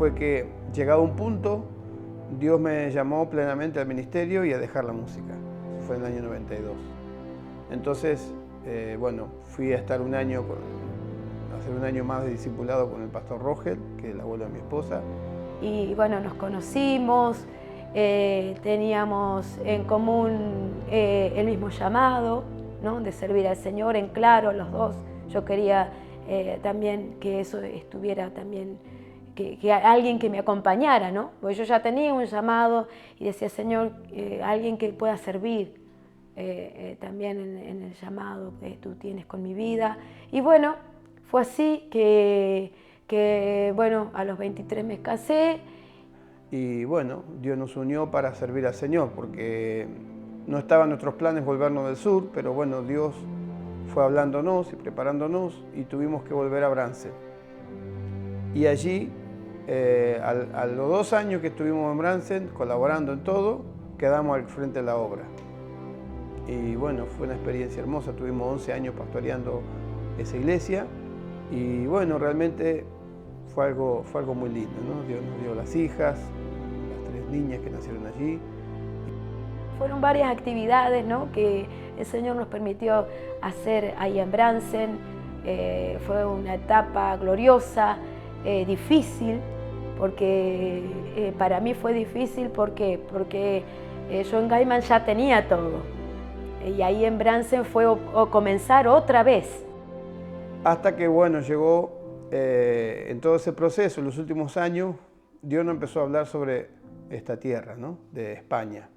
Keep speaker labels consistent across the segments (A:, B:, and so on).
A: fue que, llegado a un punto, Dios me llamó plenamente al ministerio y a dejar la música. Fue en el año 92. Entonces, bueno, fui a estar un año, hacer un año más de discipulado con el pastor Rogel, que es el abuelo de mi esposa.
B: Y bueno, nos conocimos, teníamos en común el mismo llamado, ¿no? De servir al Señor en claro los dos. Yo quería también que eso estuviera también, que alguien que me acompañara, ¿no? Porque yo ya tenía un llamado y decía, Señor, alguien que pueda servir también en el llamado que tú tienes con mi vida. Y bueno, fue así que bueno, a los 23 me casé.
A: Y bueno, Dios nos unió para servir al Señor, porque no estaban nuestros planes volvernos del sur, pero bueno, Dios fue hablándonos y preparándonos y tuvimos que volver a Bransen. Y allí, a los 2 años que estuvimos en Bransen, colaborando en todo, quedamos al frente de la obra. Y bueno, fue una experiencia hermosa, tuvimos 11 años pastoreando esa iglesia y bueno, realmente fue algo muy lindo, ¿no? Dios nos dio las hijas, las 3 niñas que nacieron allí.
B: Fueron varias actividades, ¿no?, que el Señor nos permitió hacer ahí en Bransen. Fue una etapa gloriosa, difícil, porque para mí fue difícil porque yo en Gaiman ya tenía todo. Y ahí en Bransen fue comenzar otra vez.
A: Hasta que, bueno, llegó en todo ese proceso, en los últimos años, Dios nos empezó a hablar sobre esta tierra, ¿no?, de España.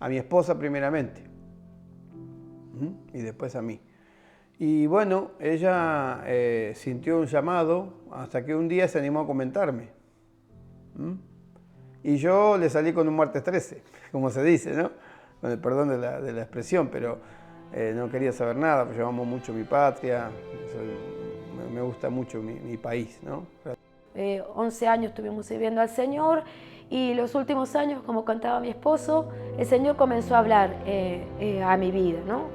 A: A mi esposa primeramente, y después a mí. Y bueno, ella sintió un llamado hasta que un día se animó a comentarme. Y yo le salí con un martes 13, como se dice, ¿no? Con el perdón de la expresión, pero no quería saber nada, porque yo amo mucho mi patria, me gusta mucho mi país, ¿no?
B: 11 años estuvimos sirviendo al Señor y los últimos años, como contaba mi esposo, el Señor comenzó a hablar a mi vida, ¿no?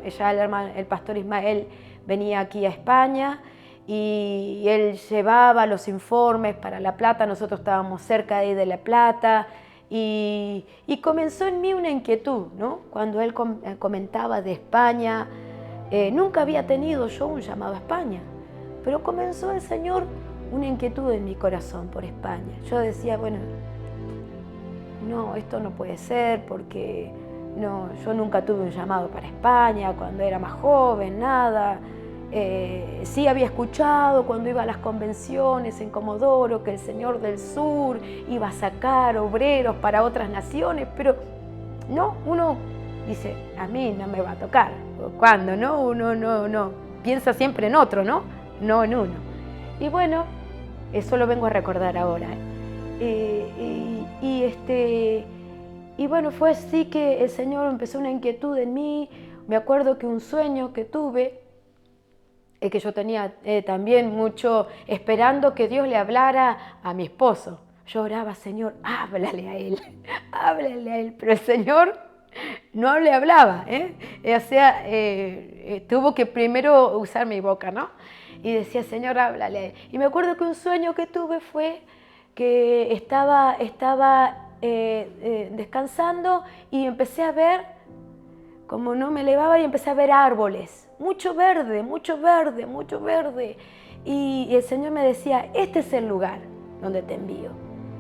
B: Ya el pastor Ismael venía aquí a España y él llevaba los informes para La Plata, nosotros estábamos cerca de ahí de La Plata y comenzó en mí una inquietud, ¿no? Cuando él comentaba de España, nunca había tenido yo un llamado a España, pero comenzó el Señor una inquietud en mi corazón por España. Yo decía, bueno, no, esto no puede ser porque no, yo nunca tuve un llamado para España cuando era más joven, nada. Sí había escuchado cuando iba a las convenciones en Comodoro que el Señor del Sur iba a sacar obreros para otras naciones, pero no, uno dice, a mí no me va a tocar. ¿Cuándo? ¿No? Uno no piensa siempre en otro, ¿no? No en uno. Y bueno, eso lo vengo a recordar ahora. Y bueno, fue así que el Señor empezó una inquietud en mí. Me acuerdo que un sueño que tuve, que yo tenía también mucho esperando que Dios le hablara a mi esposo. Yo oraba, Señor, háblale a él, pero el Señor no le hablaba, O sea, tuvo que primero usar mi boca, ¿no? Y decía, Señor, háblale. Y me acuerdo que un sueño que tuve fue que estaba descansando y empecé a ver, como no me elevaba, y empecé a ver árboles, mucho verde, mucho verde, mucho verde. Y el Señor me decía, este es el lugar donde te envío.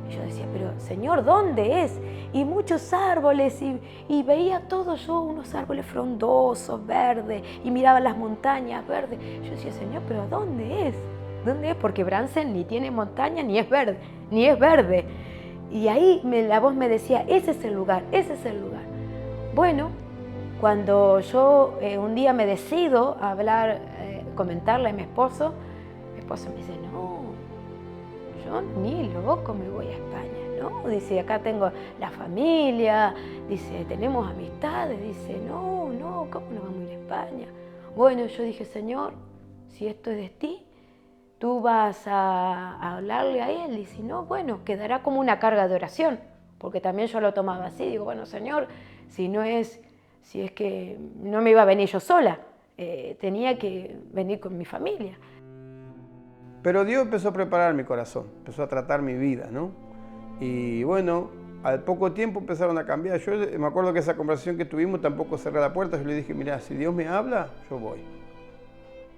B: Y yo decía, pero Señor, ¿dónde es? Y muchos árboles, y veía todo yo, unos árboles frondosos, verdes, y miraba las montañas verdes. Yo decía, Señor, pero ¿dónde es? ¿Dónde es? Porque Bransen ni tiene montaña, ni es verde. Y ahí la voz me decía, ese es el lugar, ese es el lugar. Bueno, cuando yo un día me decido a hablar, comentarle a mi esposo me dice, no, yo ni loco me voy a España, ¿no? Dice, acá tengo la familia, dice, tenemos amistades, dice, no, ¿cómo nos vamos a ir a España? Bueno, yo dije, Señor, si esto es de ti, tú vas a hablarle a él, y si no, bueno, quedará como una carga de oración, porque también yo lo tomaba así, digo, bueno, Señor, si es que no me iba a venir yo sola, tenía que venir con mi familia.
A: Pero Dios empezó a preparar mi corazón, empezó a tratar mi vida, ¿no? Y bueno, al poco tiempo empezaron a cambiar. Yo me acuerdo que esa conversación que tuvimos tampoco cerré la puerta. Yo le dije, mira, si Dios me habla, yo voy.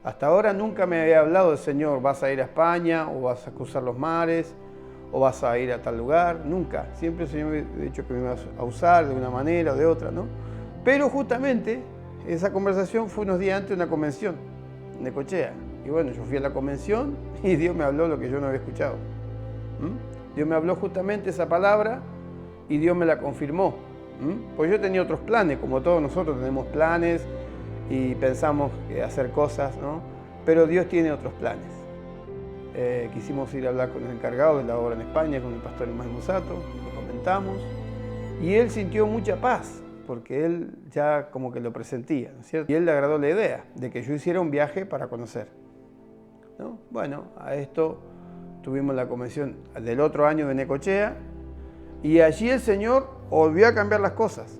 A: Hasta ahora nunca me había hablado el Señor, vas a ir a España, o vas a cruzar los mares, o vas a ir a tal lugar. Nunca. Siempre el Señor me ha dicho que me iba a usar de una manera o de otra, ¿no? Pero justamente esa conversación fue unos días antes de una convención en Necochea. Y bueno, yo fui a la convención y Dios me habló lo que yo no había escuchado. Dios me habló justamente esa palabra y Dios me la confirmó. Pues yo tenía otros planes, como todos nosotros tenemos planes y pensamos hacer cosas, ¿no? Pero Dios tiene otros planes. Quisimos ir a hablar con el encargado de la obra en España, con el pastor Ismael Musato, lo comentamos, y él sintió mucha paz, porque él ya como que lo presentía, ¿no es cierto? Y él le agradó la idea de que yo hiciera un viaje para conocer, ¿no? Bueno, a esto tuvimos la convención del otro año de Necochea, y allí el Señor volvió a cambiar las cosas.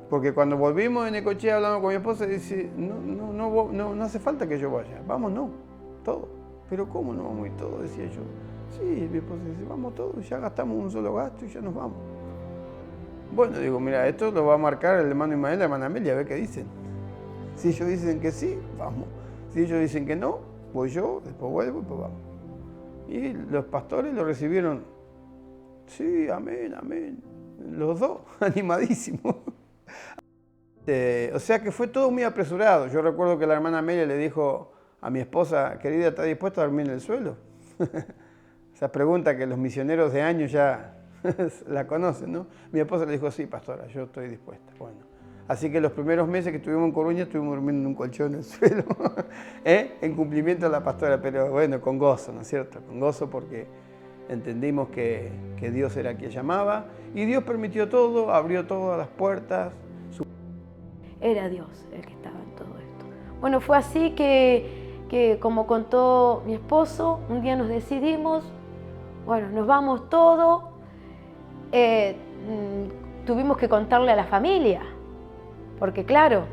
A: Porque cuando volvimos de Necochea hablando con mi esposa, dice, no hace falta que yo vaya, vamos, no, todo. Pero ¿cómo no vamos a ir todos? Decía yo. Sí, mi esposa dice, vamos todos, ya gastamos un solo gasto y ya nos vamos. Bueno, digo, mira, esto lo va a marcar el hermano Ismael y la hermana Amelia, a ver qué dicen. Si ellos dicen que sí, vamos. Si ellos dicen que no, voy yo, después vuelvo y pues vamos. Y los pastores lo recibieron, sí, amén, amén. Los dos, animadísimos. O sea que fue todo muy apresurado. Yo recuerdo que la hermana Amelia le dijo a mi esposa, querida, ¿estás dispuesta a dormir en el suelo? Esa pregunta que los misioneros de años ya la conocen, ¿no? Mi esposa le dijo, sí, pastora, yo estoy dispuesta. Bueno, así que los primeros meses que estuvimos en Coruña estuvimos durmiendo en un colchón en el suelo, en cumplimiento a la pastora, pero bueno, con gozo, ¿no es cierto? Con gozo porque entendimos que Dios era quien llamaba y Dios permitió todo, abrió todas las puertas.
B: Era Dios el que estaba en todo esto. Bueno, fue así que como contó mi esposo, un día nos decidimos, bueno, nos vamos todos, tuvimos que contarle a la familia, porque claro,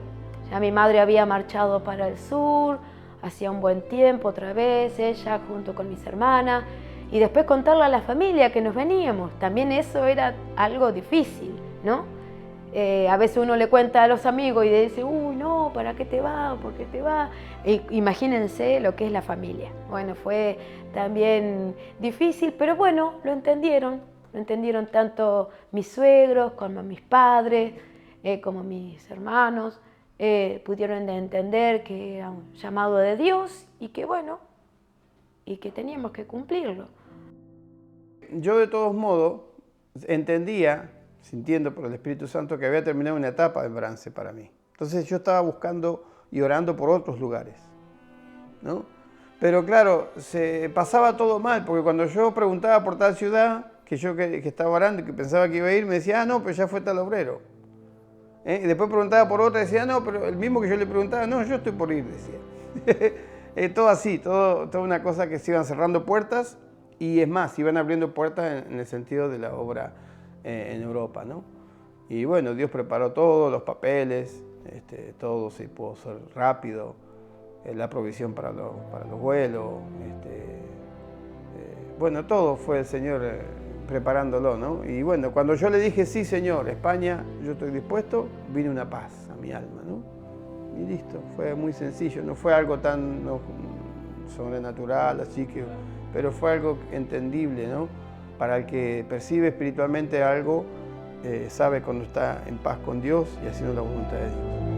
B: ya mi madre había marchado para el sur, hacía un buen tiempo otra vez, ella junto con mis hermanas, y después contarle a la familia que nos veníamos, también eso era algo difícil, ¿no? A veces uno le cuenta a los amigos y le dice, uy, no, ¿para qué te vas? ¿Por qué te vas? Imagínense lo que es la familia. Bueno, fue también difícil, pero bueno, lo entendieron tanto mis suegros como mis padres, como mis hermanos, pudieron entender que era un llamado de Dios y que bueno, y que teníamos que cumplirlo.
A: Yo de todos modos entendía, sintiendo por el Espíritu Santo, que había terminado una etapa de Brance para mí. Entonces yo estaba buscando y orando por otros lugares, ¿no? Pero claro, se pasaba todo mal, porque cuando yo preguntaba por tal ciudad, que estaba orando y que pensaba que iba a ir, me decía, no, pero ya fue tal obrero. Y después preguntaba por otra, decía, no, pero el mismo que yo le preguntaba, no, yo estoy por ir, decía. Todo así, toda una cosa que se iban cerrando puertas, y es más, se iban abriendo puertas en el sentido de la obra en Europa, ¿no? Y bueno, Dios preparó todo, los papeles, todo se pudo hacer rápido, la provisión para los vuelos, bueno, todo fue el Señor preparándolo, ¿no? Y bueno, cuando yo le dije, sí, Señor, España, yo estoy dispuesto, vino una paz a mi alma, ¿no? Y listo, fue muy sencillo, no fue algo tan sobrenatural, así que, pero fue algo entendible, ¿no? Para el que percibe espiritualmente algo, sabe cuando está en paz con Dios y haciendo la voluntad de Dios.